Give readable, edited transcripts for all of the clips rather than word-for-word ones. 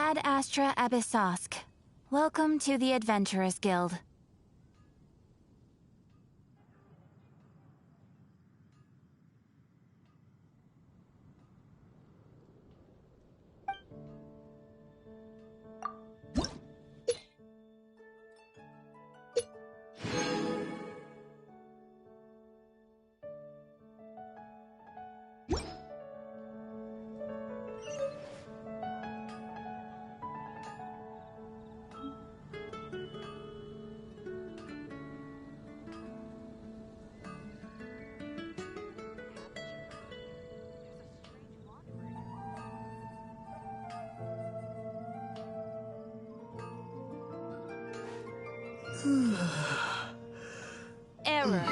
Ad Astra Abyssosk. Welcome to the Adventurers Guild. Error.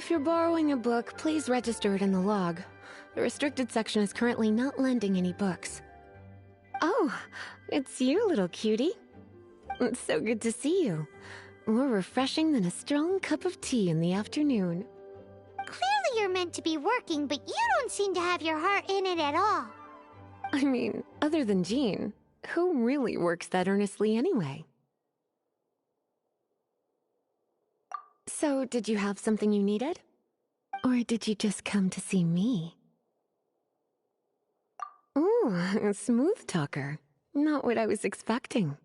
If you're borrowing a book, please register it in the log. The restricted section is currently not lending any books. Oh, it's you, little cutie. It's so good to see you. More refreshing than a strong cup of tea in the afternoon. Clearly you're meant to be working, but you don't seem to have your heart in it at all. I mean, other than Jean, who really works that earnestly anyway? So, did you have something you needed? Or did you just come to see me? Ooh, a smooth talker. Not what I was expecting.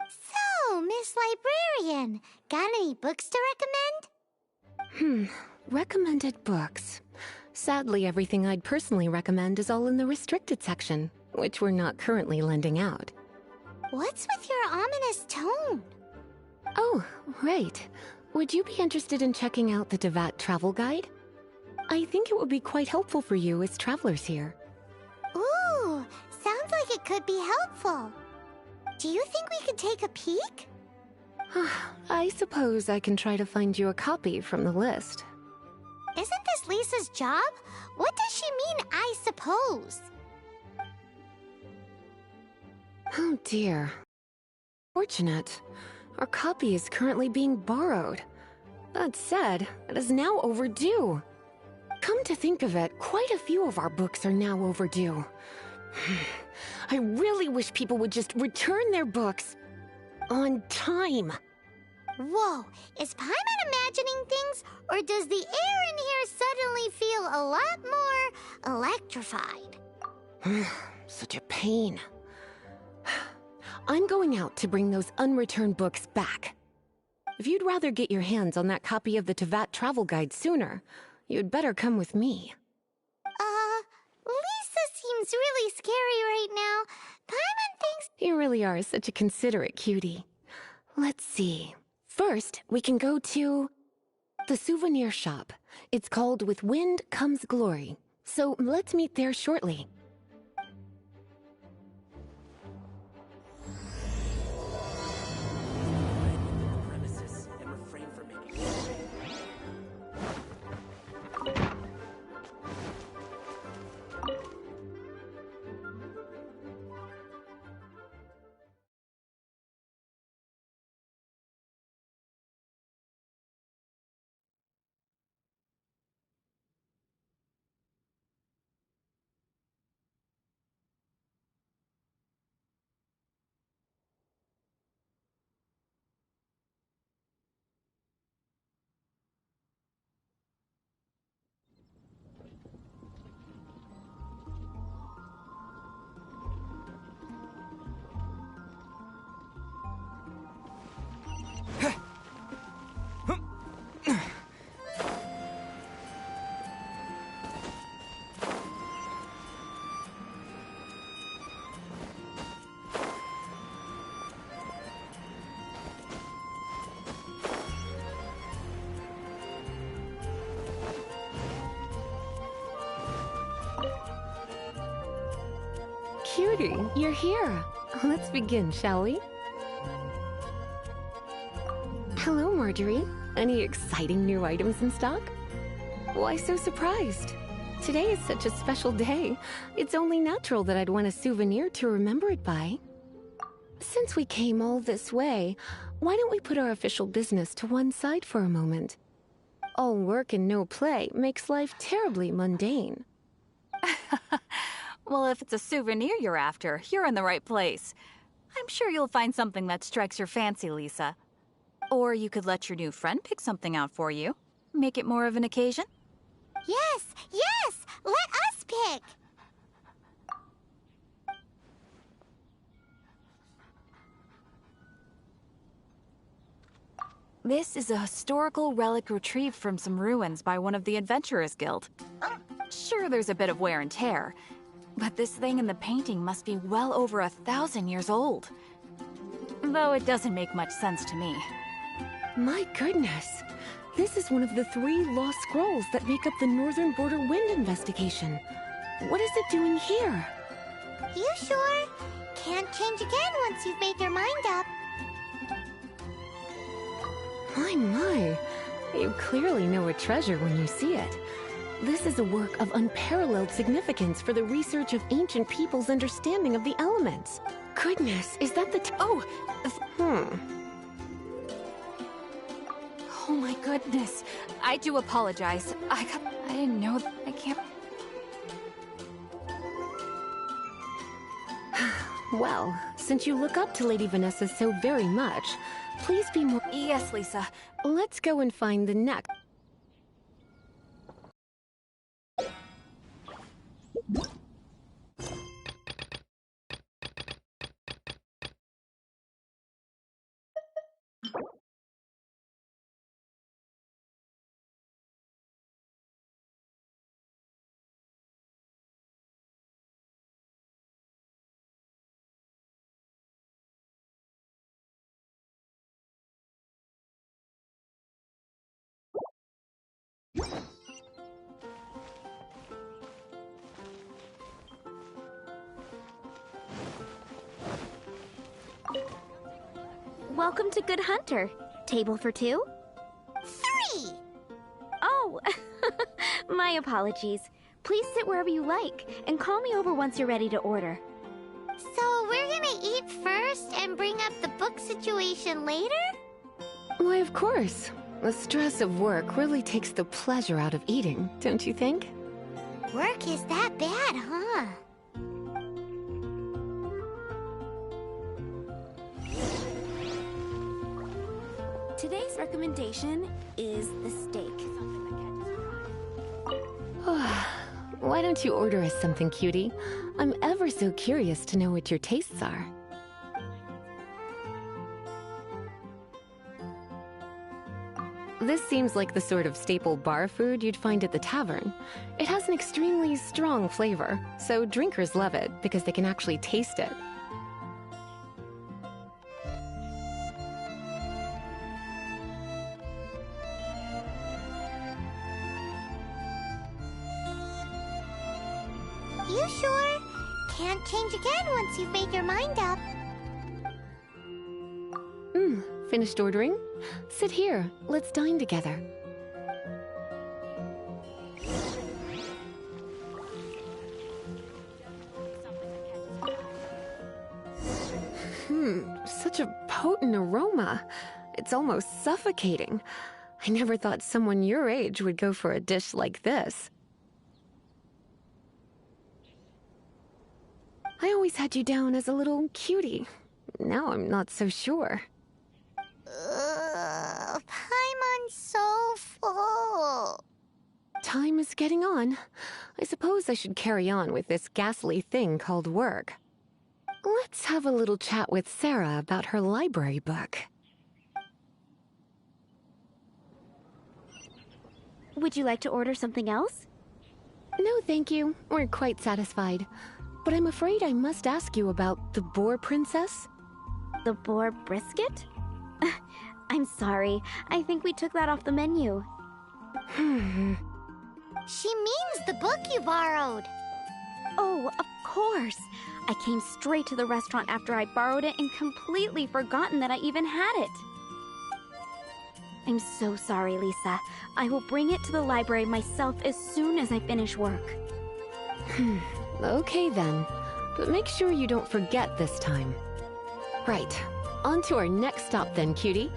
So, Miss Librarian, got any books to recommend? Recommended books. Sadly, everything I'd personally recommend is all in the restricted section, which we're not currently lending out. What's with your ominous tone? Oh, right. Would you be interested in checking out the Tevat travel guide? I think it would be quite helpful for you as travelers here. Ooh, sounds like it could be helpful. Do you think we could take a peek? I suppose I can try to find you a copy from the list. Isn't this Lisa's job? What does she mean, I suppose? Oh dear. Fortunate. Our copy is currently being borrowed. That said, it is now overdue. Come to think of it, quite a few of our books are now overdue. I really wish people would just return their books on time. Whoa, is Paimon imagining things, or does the air in here suddenly feel a lot more electrified? Such a pain. I'm going out to bring those unreturned books back. If you'd rather get your hands on that copy of the Tevat travel guide sooner, you'd better come with me. Lisa seems really scary right now. Paimon thinks... You really are such a considerate cutie. Let's see. First, we can go to the souvenir shop. It's called With Wind Comes Glory. So let's meet there shortly. Cutie, you're here. Let's begin, shall we? Hello, Marjorie. Any exciting new items in stock? Why so surprised? Today is such a special day. It's only natural that I'd want a souvenir to remember it by. Since we came all this way, why don't we put our official business to one side for a moment? All work and no play makes life terribly mundane. Well, if it's a souvenir you're after, you're in the right place. I'm sure you'll find something that strikes your fancy, Lisa. Or you could let your new friend pick something out for you. Make it more of an occasion. Yes, yes! Let us pick! This is a historical relic retrieved from some ruins by one of the Adventurers Guild. Sure, there's a bit of wear and tear, but this thing in the painting must be well over 1,000 years old. Though it doesn't make much sense to me. My goodness! This is one of the 3 lost scrolls that make up the Northern Border Wind investigation. What is it doing here? You sure? Can't change again once you've made your mind up. My, You clearly know a treasure when you see it. This is a work of unparalleled significance for the research of ancient people's understanding of the elements. Goodness, is that the Oh my goodness. I do apologize. I didn't know. I can't. Well, since you look up to Lady Vanessa so very much, please be more— Yes, Lisa. Let's go and find the next— Welcome to Good Hunter. Table for two? 3! Oh, my apologies. Please sit wherever you like, and call me over once you're ready to order. So we're gonna eat first and bring up the book situation later? Why, of course. The stress of work really takes the pleasure out of eating, don't you think? Work is that bad, huh? Today's recommendation is the steak. Why don't you order us something, cutie? I'm ever so curious to know what your tastes are. This seems like the sort of staple bar food you'd find at the tavern. It has an extremely strong flavor, so drinkers love it because they can actually taste it. You sure? Can't change again once you've made your mind up. Finished ordering? Sit here. Let's dine together. Such a potent aroma. It's almost suffocating. I never thought someone your age would go for a dish like this. I always had you down as a little cutie. Now I'm not so sure. Paimon's so full. Time is getting on. I suppose I should carry on with this ghastly thing called work. Let's have a little chat with Sarah about her library book. Would you like to order something else? No, thank you. We're quite satisfied. But I'm afraid I must ask you about the boar princess. The boar brisket? I'm sorry. I think we took that off the menu. She means the book you borrowed. Oh, of course. I came straight to the restaurant after I borrowed it and completely forgotten that I even had it. I'm so sorry, Lisa. I will bring it to the library myself as soon as I finish work. Okay then. But make sure you don't forget this time. Right. On to our next stop then, cutie.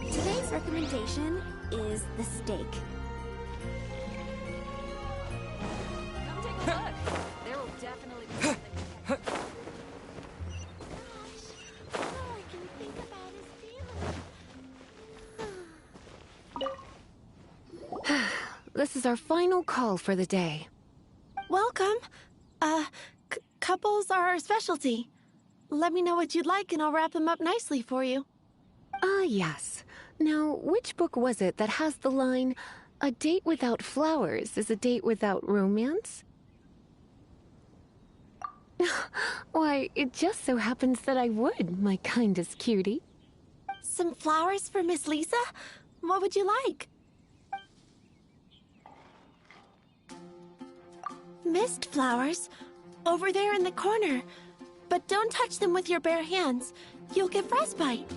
Today's recommendation is the steak. Come take a look. There will definitely be something. All I can think about is feeling. This is our final call for the day. Welcome. Couples are our specialty. Let me know what you'd like and I'll wrap them up nicely for you. Yes. Now, which book was it that has the line, "A date without flowers is a date without romance"? Why, it just so happens that I would, my kindest cutie. Some flowers for Miss Lisa? What would you like? Mist flowers? Over there in the corner. But don't touch them with your bare hands. You'll get frostbite.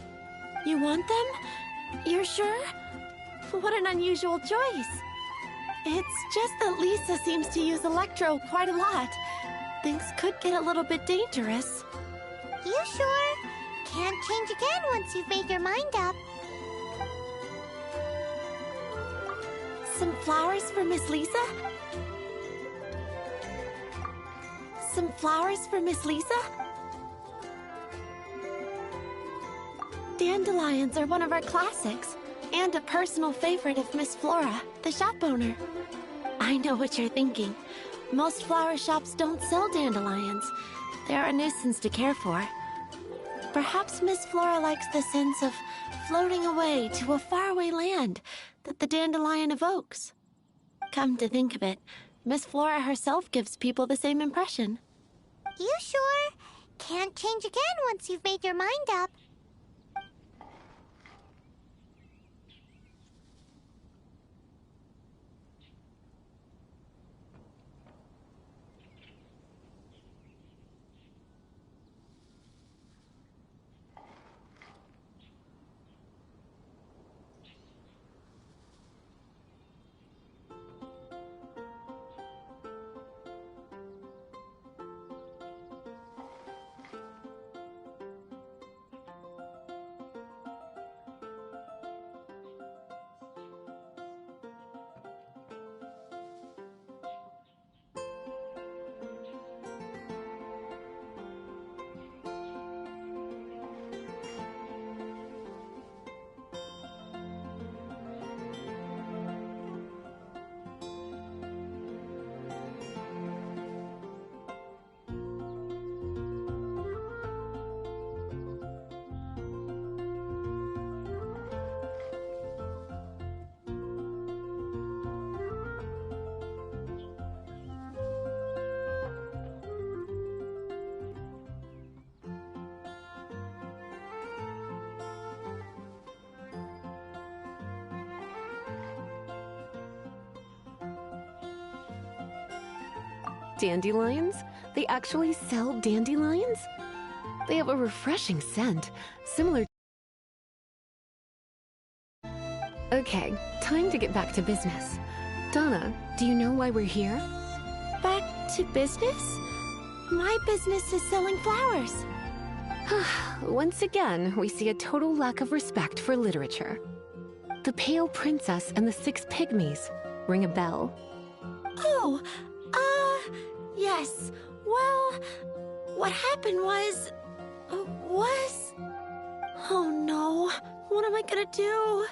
You want them? You're sure? What an unusual choice. It's just that Lisa seems to use Electro quite a lot. Things could get a little bit dangerous. You sure? Can't change again once you've made your mind up. Some flowers for Miss Lisa? Some flowers for Miss Lisa? Dandelions are one of our classics, and a personal favorite of Miss Flora, the shop owner. I know what you're thinking. Most flower shops don't sell dandelions. They're a nuisance to care for. Perhaps Miss Flora likes the sense of floating away to a faraway land that the dandelion evokes. Come to think of it, Miss Flora herself gives people the same impression. You sure? Can't change again once you've made your mind up. Dandelions? They actually sell dandelions? They have a refreshing scent, similar. Okay, time to get back to business. Donna, do you know why we're here? Back to business? My business is selling flowers. Once again, we see a total lack of respect for literature. The Pale Princess and the Six Pygmies. Ring a bell? Oh, yes. Well, what happened was... Oh no, what am I gonna do?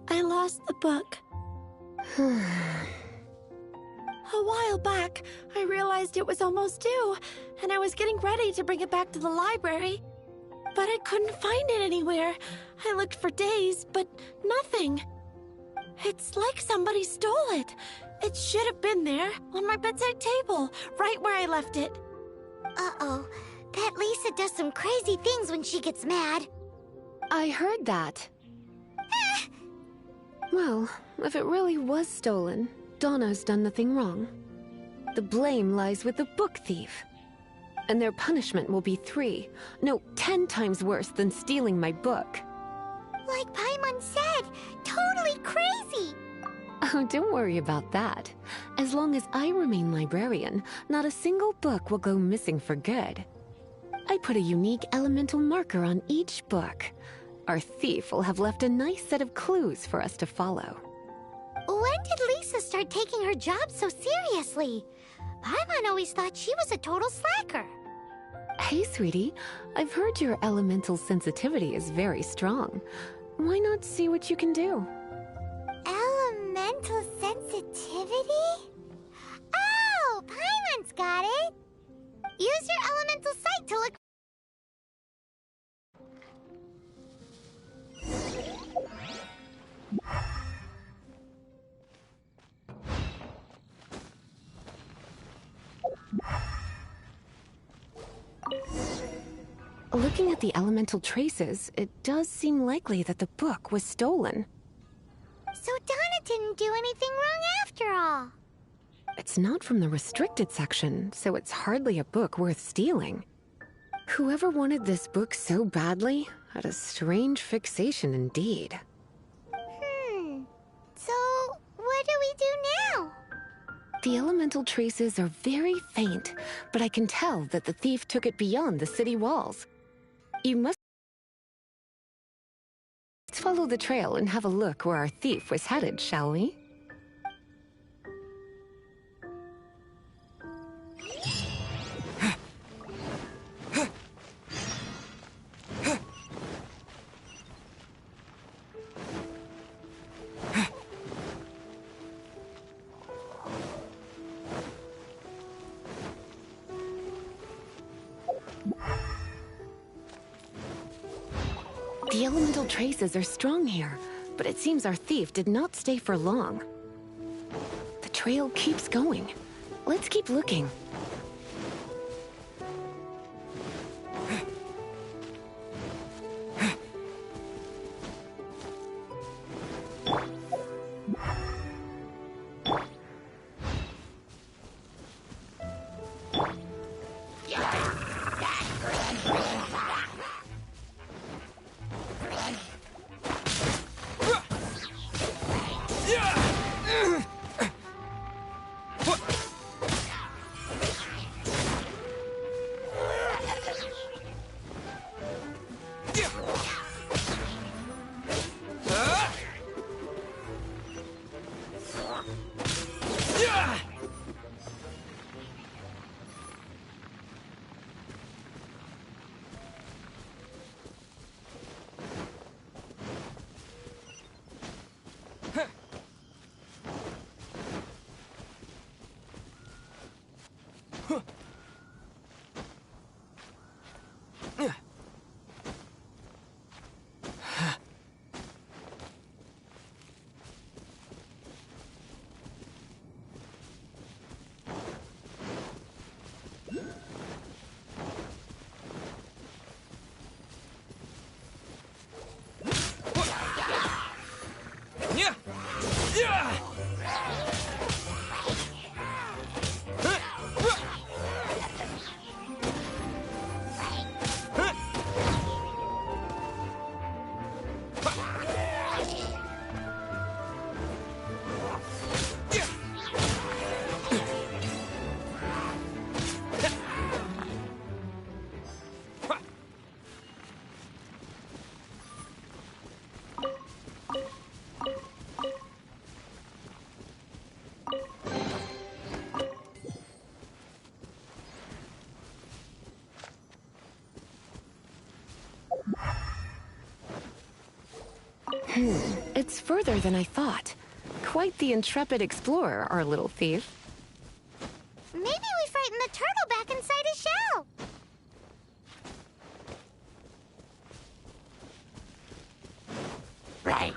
I lost the book. A while back, I realized it was almost due, and I was getting ready to bring it back to the library. But I couldn't find it anywhere. I looked for days, but nothing. It's like somebody stole it. It should have been there, on my bedside table, right where I left it. Uh-oh. That Lisa does some crazy things when she gets mad. I heard that. Well, if it really was stolen, Donna's done nothing wrong. The blame lies with the book thief. And their punishment will be 10 times worse than stealing my book. Like Paimon said, totally crazy. Oh, don't worry about that. As long as I remain librarian, not a single book will go missing for good. I put a unique elemental marker on each book. Our thief will have left a nice set of clues for us to follow. When did Lisa start taking her job so seriously? Paimon always thought she was a total slacker. Hey, sweetie. I've heard your elemental sensitivity is very strong. Why not see what you can do? Elemental sensitivity? Oh, Paimon's got it. Use your elemental sight to look. Looking at the elemental traces, it does seem likely that the book was stolen. So Donna didn't do anything wrong after all. It's not from the restricted section, so it's hardly a book worth stealing. Whoever wanted this book so badly had a strange fixation indeed. So what do we do now? The elemental traces are very faint, but I can tell that the thief took it beyond the city walls. You must follow the trail and have a look where our thief was headed, shall we? The elemental traces are strong here, but it seems our thief did not stay for long. The trail keeps going. Let's keep looking. It's further than I thought. Quite the intrepid explorer, our little thief. Maybe we frightened the turtle back inside his shell. Right.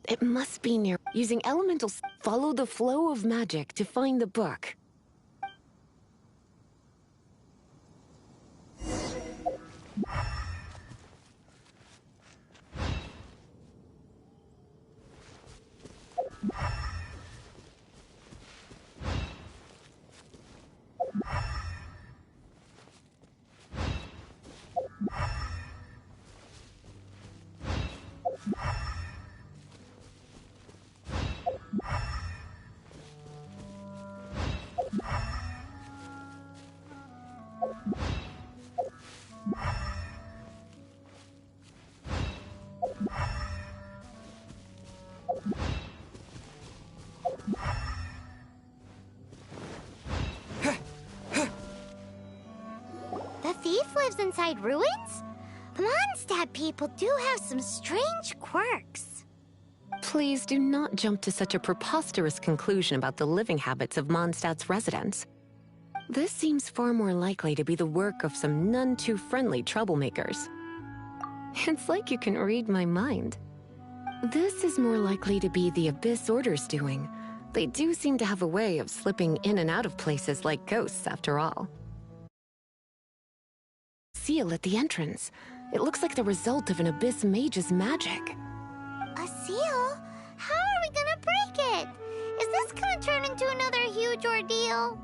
It must be near. Using elementals, follow the flow of magic to find the book. The thief lives inside ruins? The Mondstadt people do have some strange quirks. Please do not jump to such a preposterous conclusion about the living habits of Mondstadt's residents. This seems far more likely to be the work of some none-too-friendly troublemakers. It's like you can read my mind. This is more likely to be the Abyss Order's doing. They do seem to have a way of slipping in and out of places like ghosts, after all. Seal at the entrance. It looks like the result of an Abyss mage's magic. A seal? How are we gonna break it? Is this gonna turn into another huge ordeal?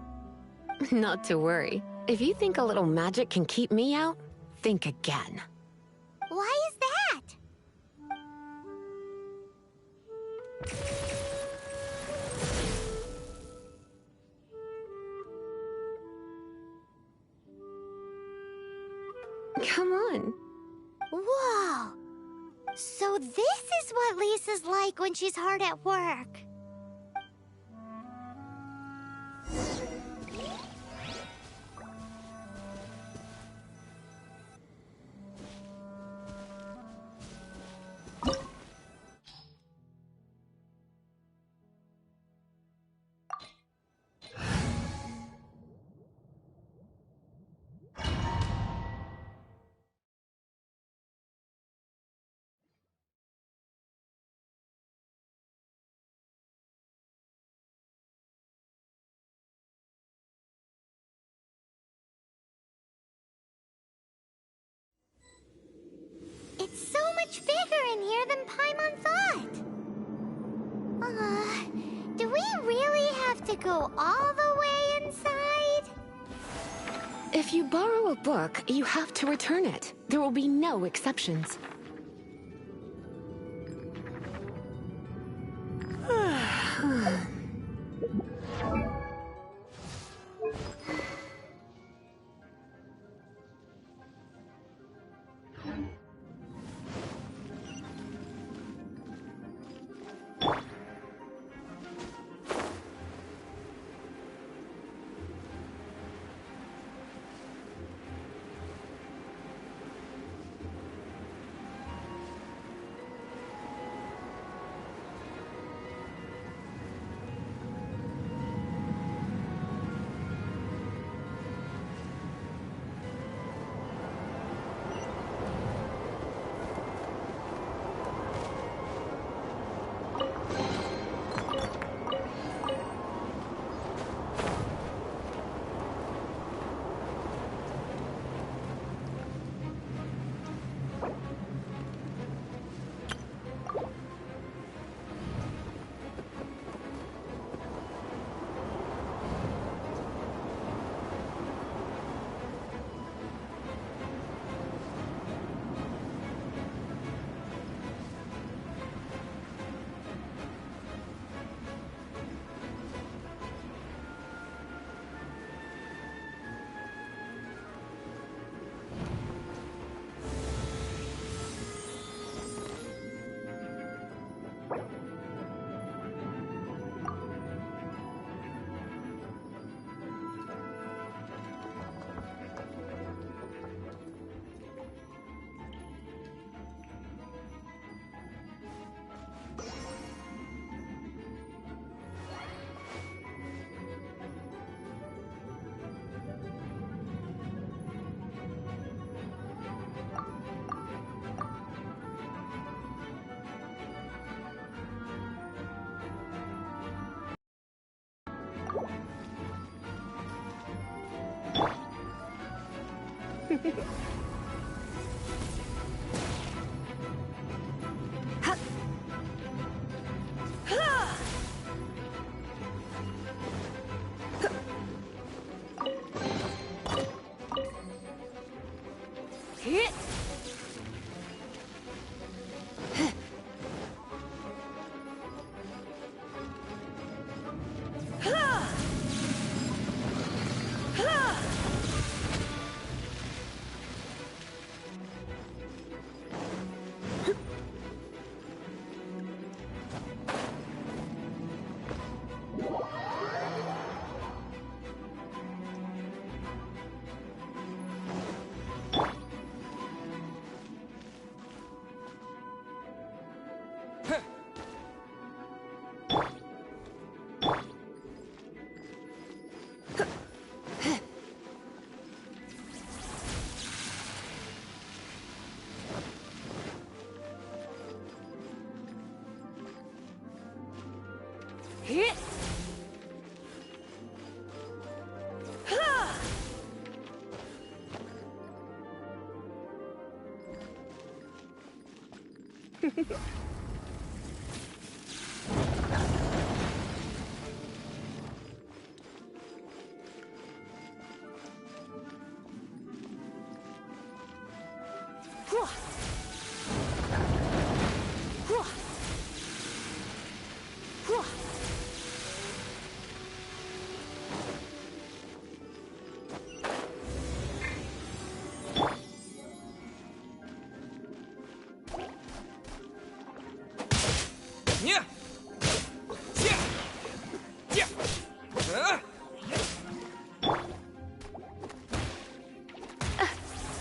Not to worry. If you think a little magic can keep me out, think again. Why is that? Come on. Whoa! So this is what Lisa's like when she's hard at work. much bigger in here than Paimon thought. Do we really have to go all the way inside? If you borrow a book, you have to return it. There will be no exceptions.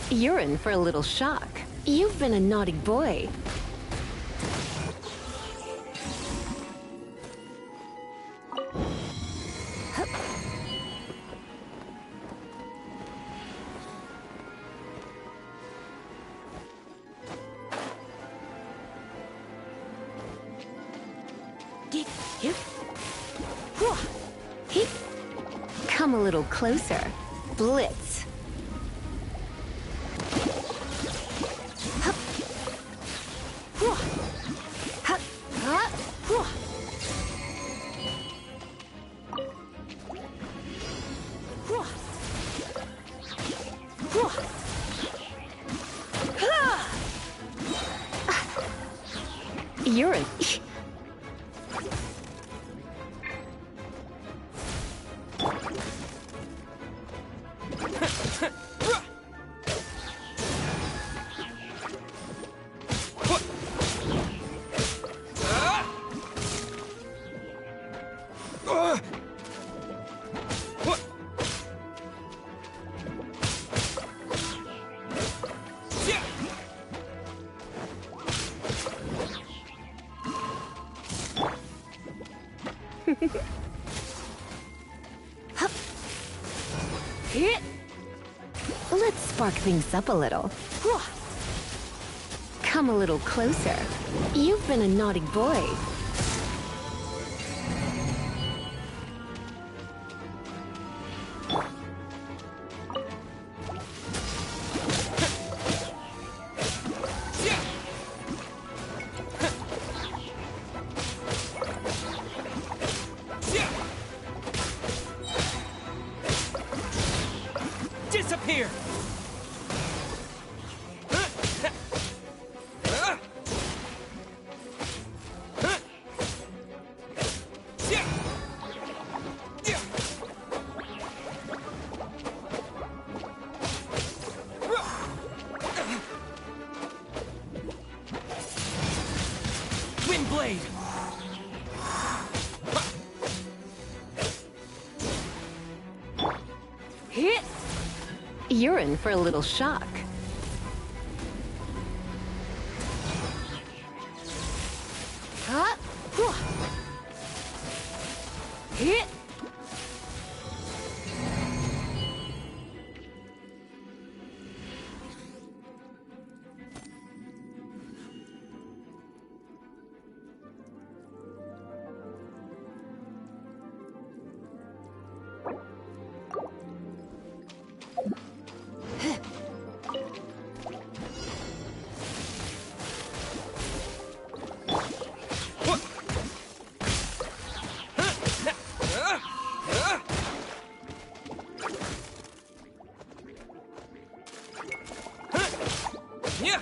You're in for a little shock. You've been a naughty boy. Come a little closer. Blitz. You're a... Let's spark things up a little. Come a little closer. You've been a naughty boy. Disappear! Windblade! Hit! You're in for a little shock. Hit! Yeah!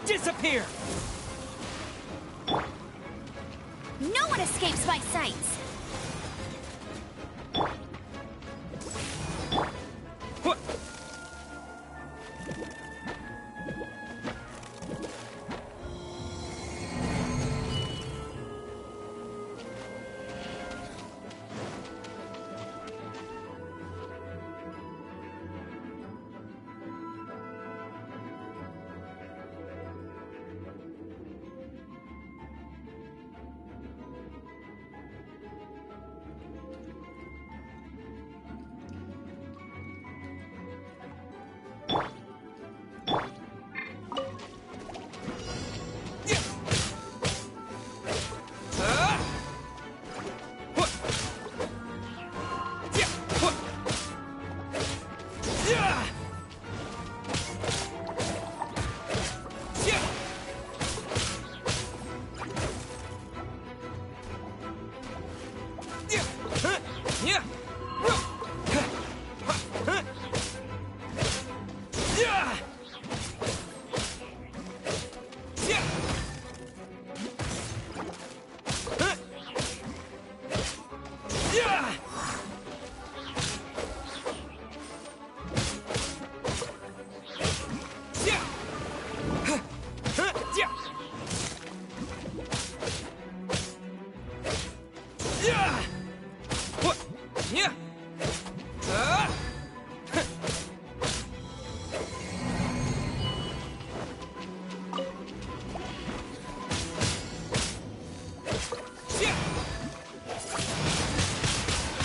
Disappear! No one escapes my sights!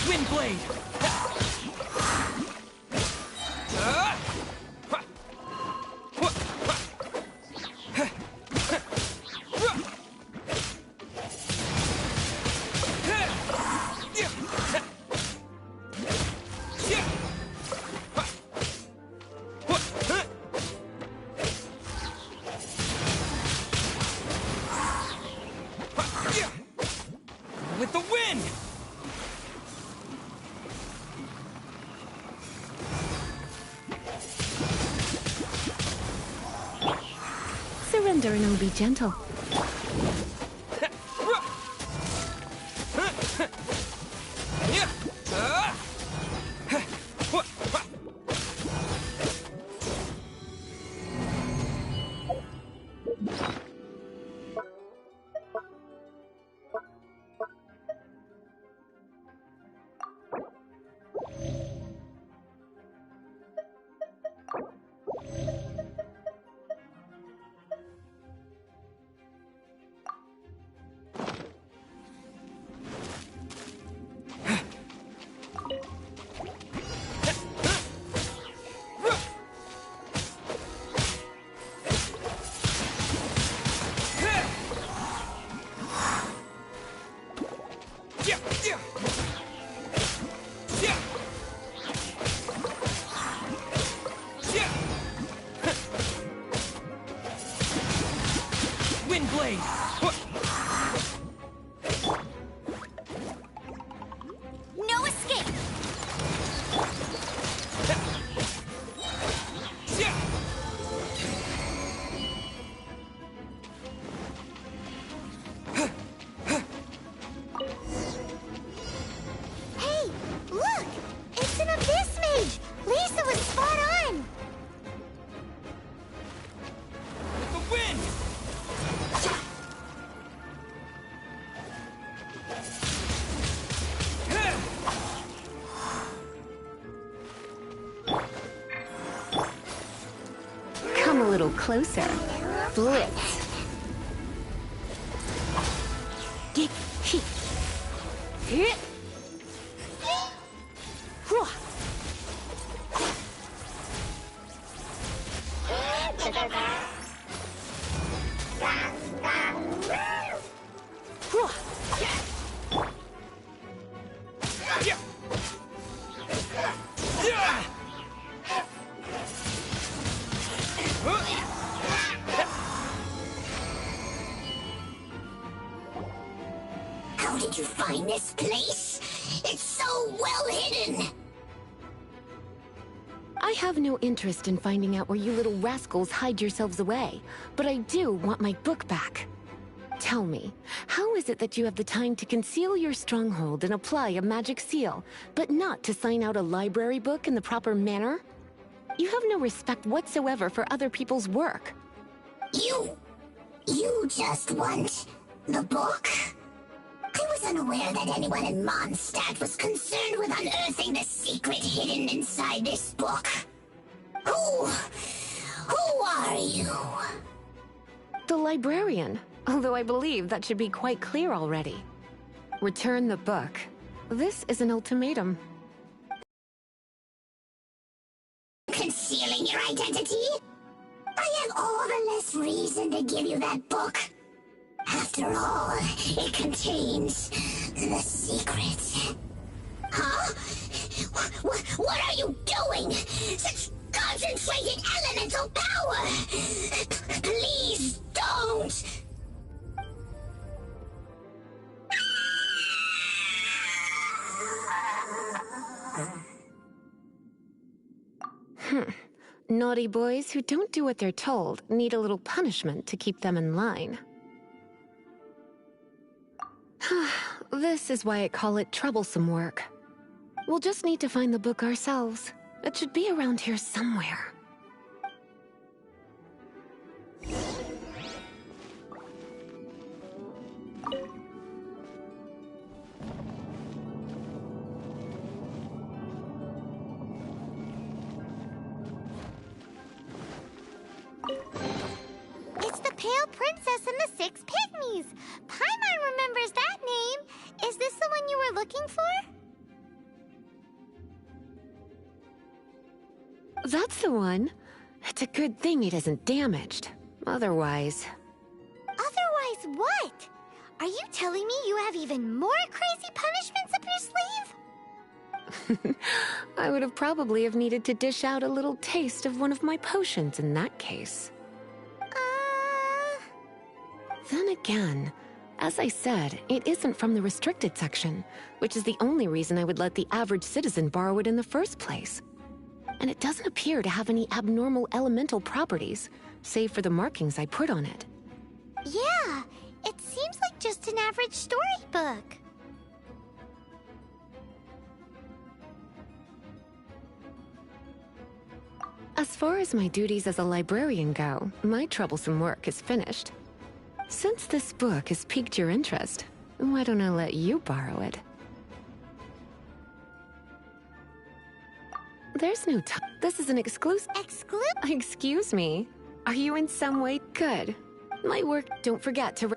Wind blade! With the wind! Surrender and I'll be gentle. Wind blade! No escape! Hey, look! It's an Abyss Mage! Lisa was spot on! With the wind! Come a little closer. Blitz. Get hit. Hit. How did you find this place? It's so well hidden! I have no interest in finding out where you little rascals hide yourselves away, but I do want my book back. Tell me, how is it that you have the time to conceal your stronghold and apply a magic seal, but not to sign out a library book in the proper manner? You have no respect whatsoever for other people's work. You just want the book? I was unaware that anyone in Mondstadt was concerned with unearthing the secret hidden inside this book. Who are you? The librarian, although I believe that should be quite clear already. Return the book. This is an ultimatum. Concealing your identity? I have all the less reason to give you that book. After all, it contains the secret. Huh? What are you doing? Such concentrated elemental power! Please don't! Naughty boys who don't do what they're told need a little punishment to keep them in line. This is why I call it troublesome work. We'll just need to find the book ourselves. It should be around here somewhere. It's the Pale Princess and the Six Pygmies. Paimon remembers that name. Is this the one you were looking for? That's the one. It's a good thing it isn't damaged. Otherwise... Otherwise what? Are you telling me you have even more crazy punishments up your sleeve? I would have probably have needed to dish out a little taste of one of my potions in that case. Then again, as I said, it isn't from the restricted section, which is the only reason I would let the average citizen borrow it in the first place. And it doesn't appear to have any abnormal elemental properties, save for the markings I put on it. Yeah, it seems like just an average storybook. As far as my duties as a librarian go, my troublesome work is finished. Since this book has piqued your interest, why don't I let you borrow it? There's no time. This is an exclusive. Excuse me? Are you in some way good? My work. Don't forget to